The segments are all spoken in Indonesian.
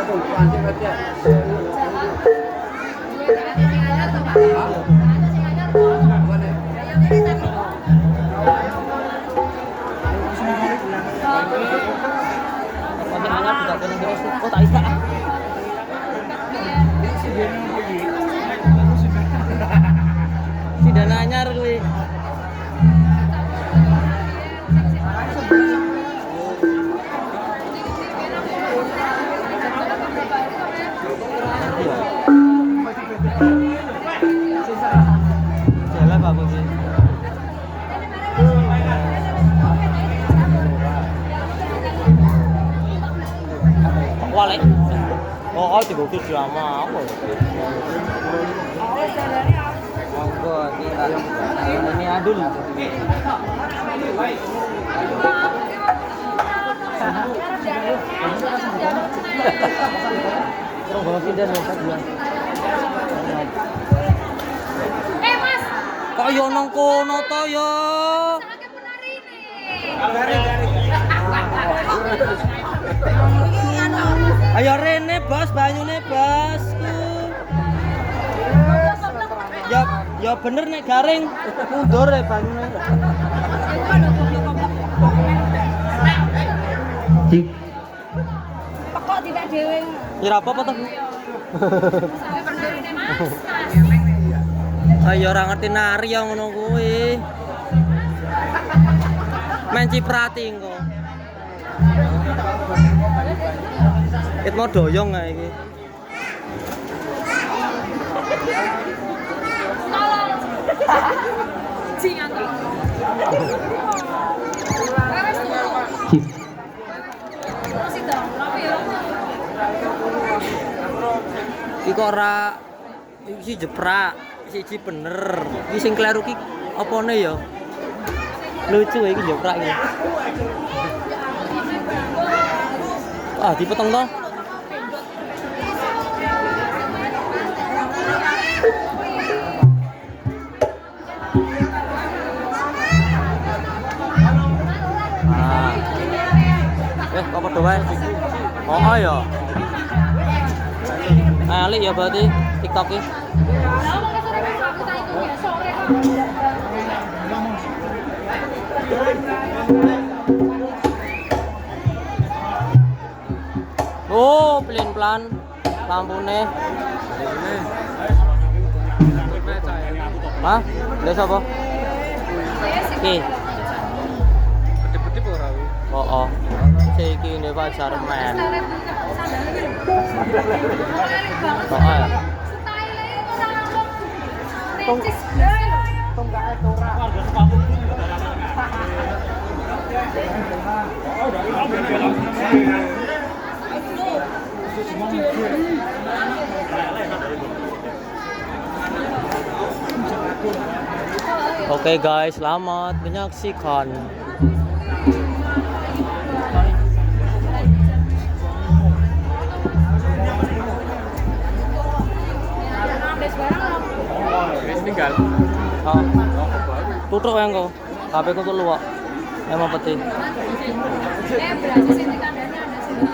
Oh tak bisa. Si dana anyar kuwi. Jalan bagus sih. Wale. Oh, dibutuh drama apa? Monggo ini adul. Monggo pindah nih Mas. Mas. Kok yo nang kono to yo? Ayo rene bos, banyune bosku. Ya bener nek garing mundur ya banyune. Kok tidak dhewe. Ya apa-apa to. Ayo ora ngerti nari ya ngono kuwi. Main ciprati engko. Ket mau doyong ae iki. Jingan to. Masih dong, rapi ya. Iki kok ora iki jeprak, siji bener. Iki sing kleru ki opone ya? Lucu iki jeprak iki. Ah, dipotong to. Kok padha wae. Oh ya. Alik ya berarti TikTok iki. Oh, pelan-pelan lampune. Hah? Lha sapa? Iki. Peti-peti ora kuwi. Oh. Iki ndek pacar men. Oh ya. Oke guys, selamat menyaksikan. Wis tinggal. Oh. Tutuk yang kau. HP ku tuh luak. Emang peti. Berarti sini kandangnya ada sini.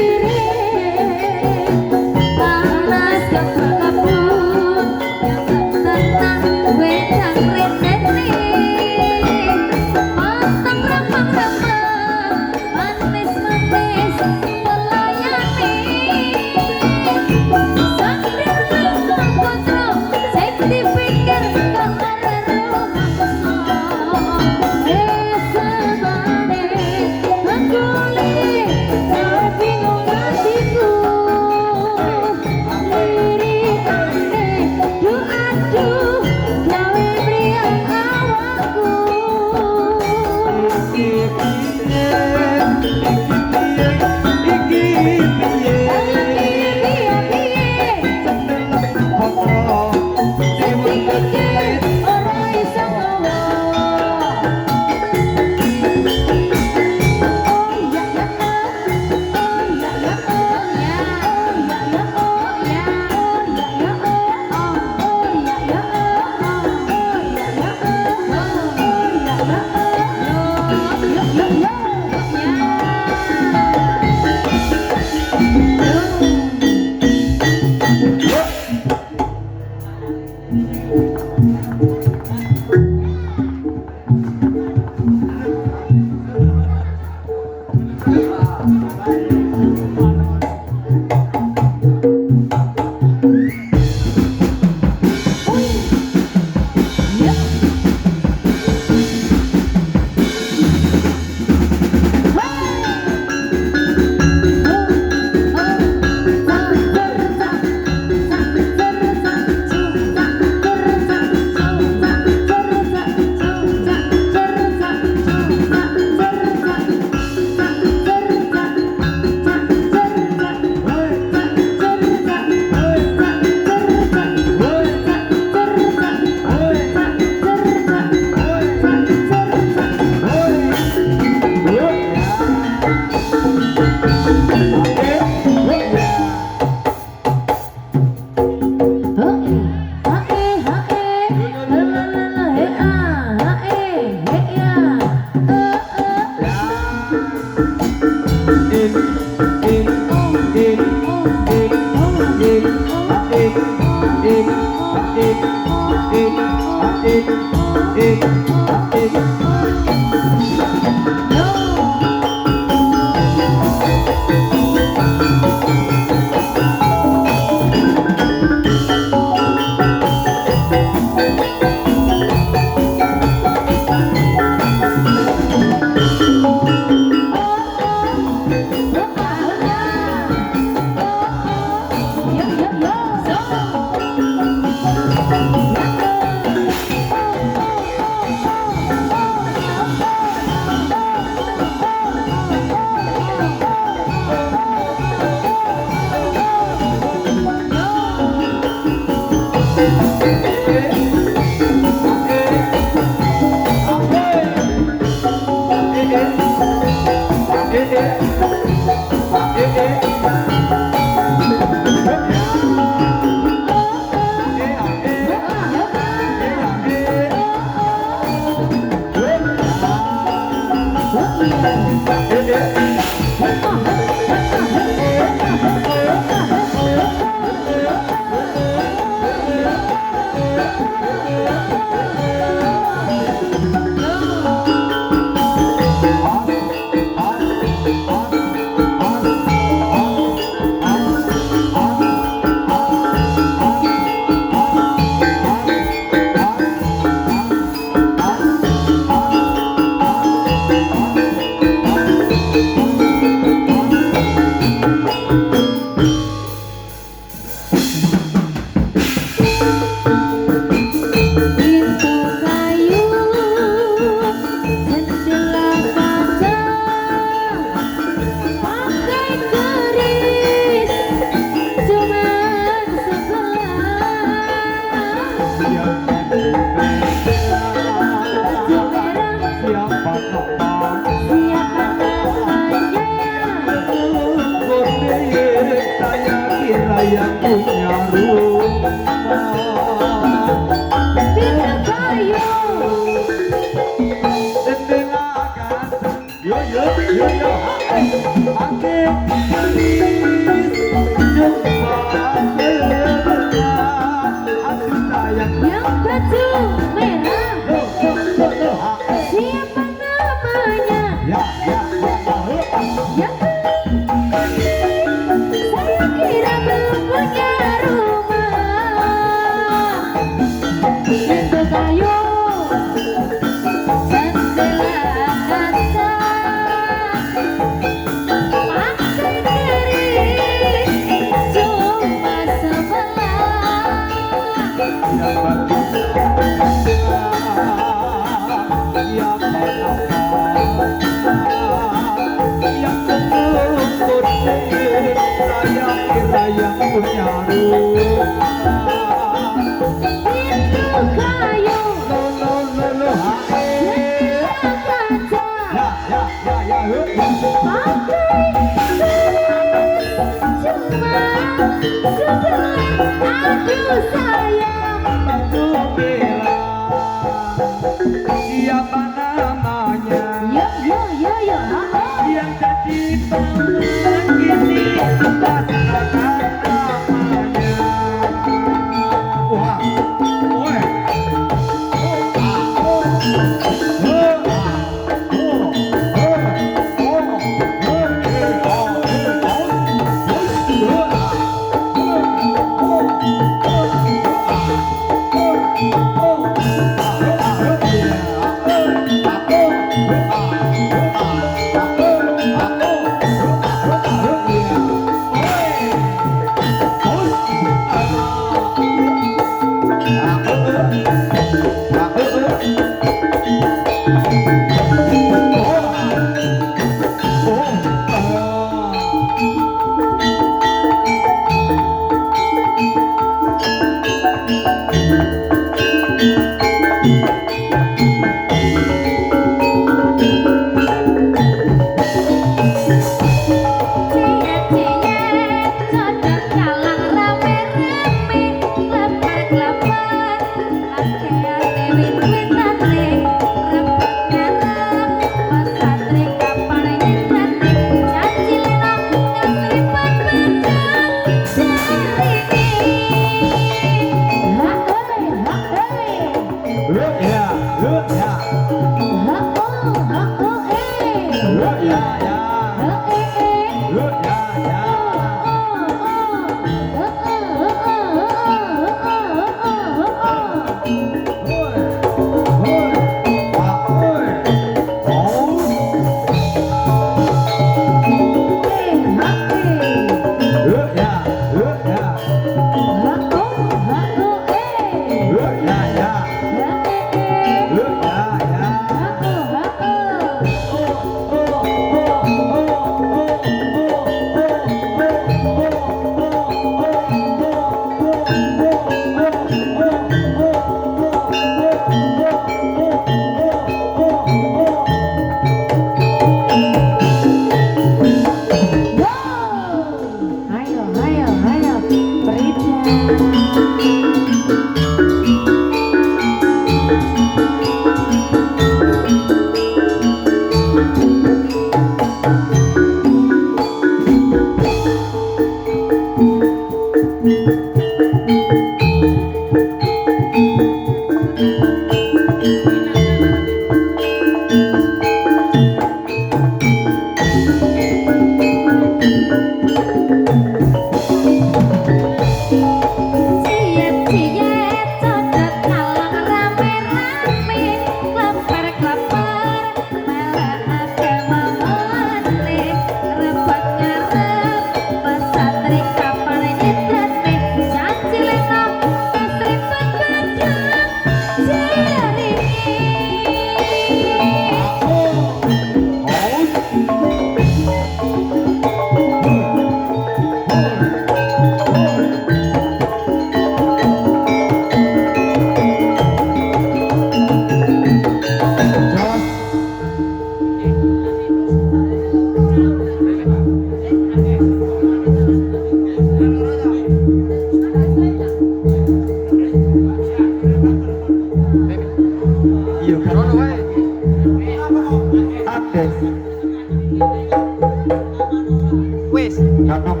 Wis, Kanok.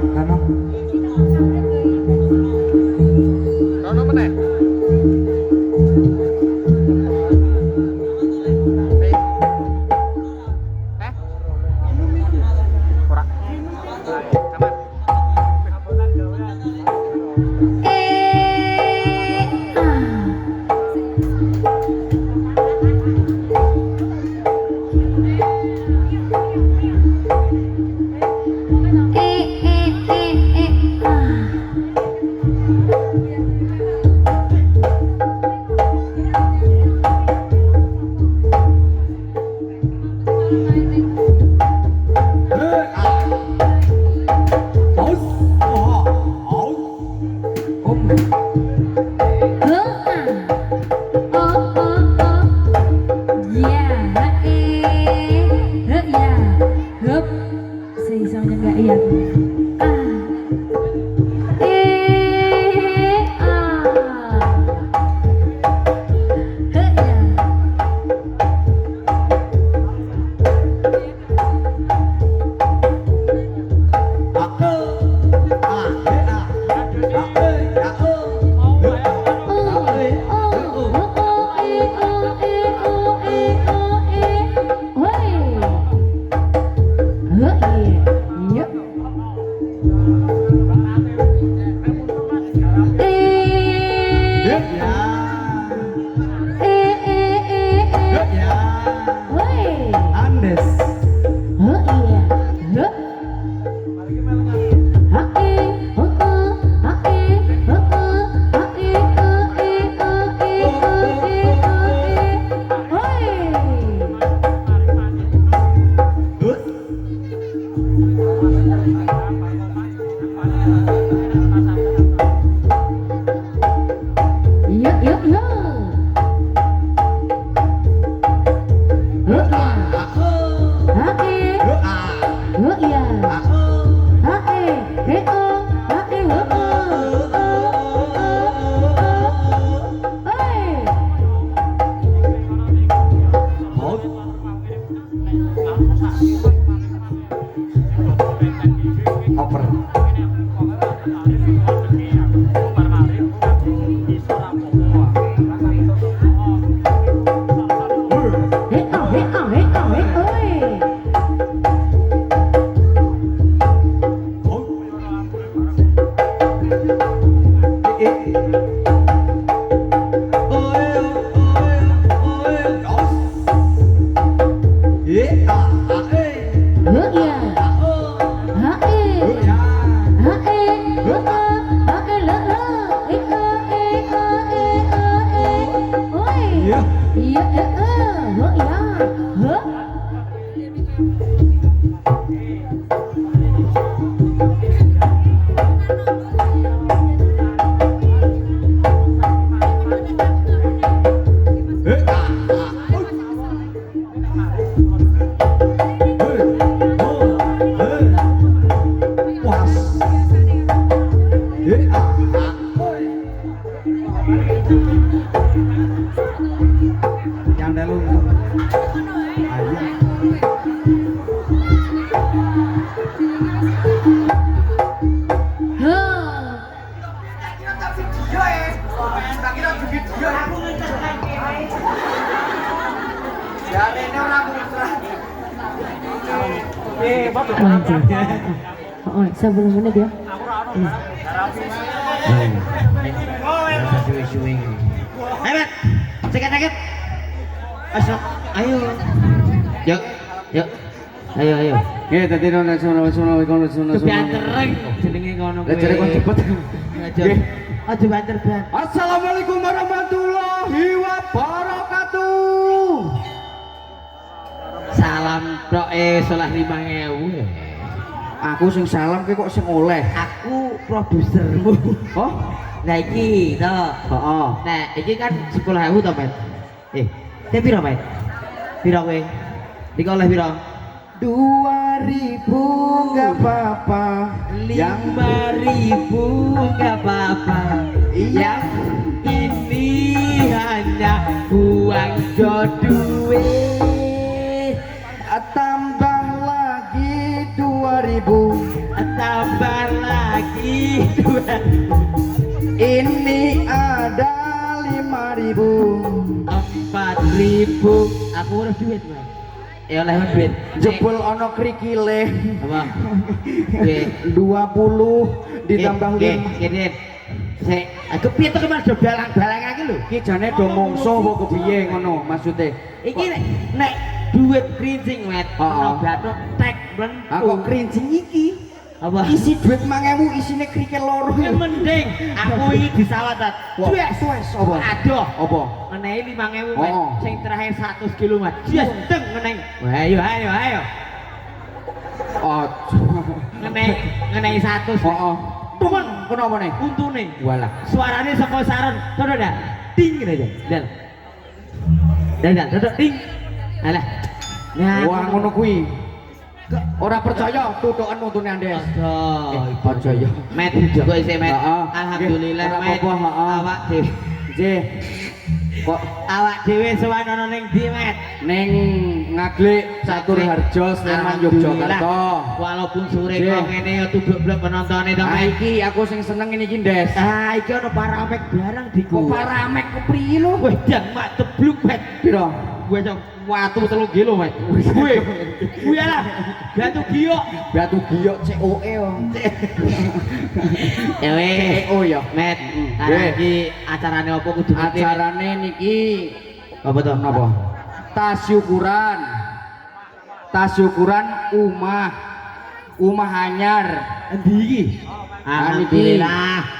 rono meneh. Ora. Aman. Anjir. Oh, 10 menit ya. Rasa suwi-suwi. Ayo, Bet. Sakit-sakit. Ayo. Yuk, yuk. Ayo. Ya, tadi nona sono. Kebantereng jenenge ngono kuwi. Lah jare kok cepet. Aja banter, Ben. Assalamualaikum warahmatullahi wabarakatuh. Salam tok salah 5.000. Aku sing salam ki kok sing oleh. Aku produsermu. Oh, Nah iki to. heeh. Nah, iki kan 10.000 to, Ben. Tapi piro, Ben? Piro kowe? Iki oleh piro? 2000 enggak apa-apa. 5.000 enggak apa-apa. Yang ini hanya uang duit. Tambah lagi 2000. Tambah lagi 2. Ini ada 5000. 4.000. Aku urus duit, Mas. Ya oleh duit. Jebul ono krikile. Apa? Oke. 20 ditambah 5. Kene. Sik, aku piye to Mas do balang-balang iki lho. Ki jane do mongso apa kepiye ngono maksude? Iki nek duit krincing, Mas. Heeh. Ono bathuk tek ben. Aku krincing iki. Apa? Isi duit 5.000 isine krikel loro. Yang mending aku iki disawatat. Wes apa? Aduh. Apa? Menehi 5.000 Mas. Oh. Sing terakhir 100 kilo Mas. Yes, deng meneng. Wah, ayo. Oh. Ngenehi 100. Heeh. Temen, Kenapa nih? untune. Walah. Suarane saka saron. Tono dah. Ding aja. Dan dodok ding. Alah. Nah, Wah ngono kuwi. Ora percaya tutukan untune Andes. Aja ya. Met juga isih Met. Heeh. Alhamdulillah Ora Met. apa-apa, heeh. Awak dhewe. Nggih. Kok Awak dhewe sowan ana ning ndi Met? ning Ngaglik Caturharjo Sleman Yogyakarta. Walaupun sore Nggih. kok ngene ya tubruk-bluk penontone to Ah Met. iki aku sing seneng ini iki Ndes. Ah iki ana paramek barang diku. Kok paramek kepriye lho? Weh dang mak tebluk Met. Piro? Gue cok watu 3 kilo Met. Gue lah. Batu giok. Batu giok COE yo. Ya weh. CO ya. Met, Nggih. iki acarane apa kudu ngerti? Acarane niki Apa to? napa? Tasyukuran Umah Anyar. Endi iki? Alhamdulillah.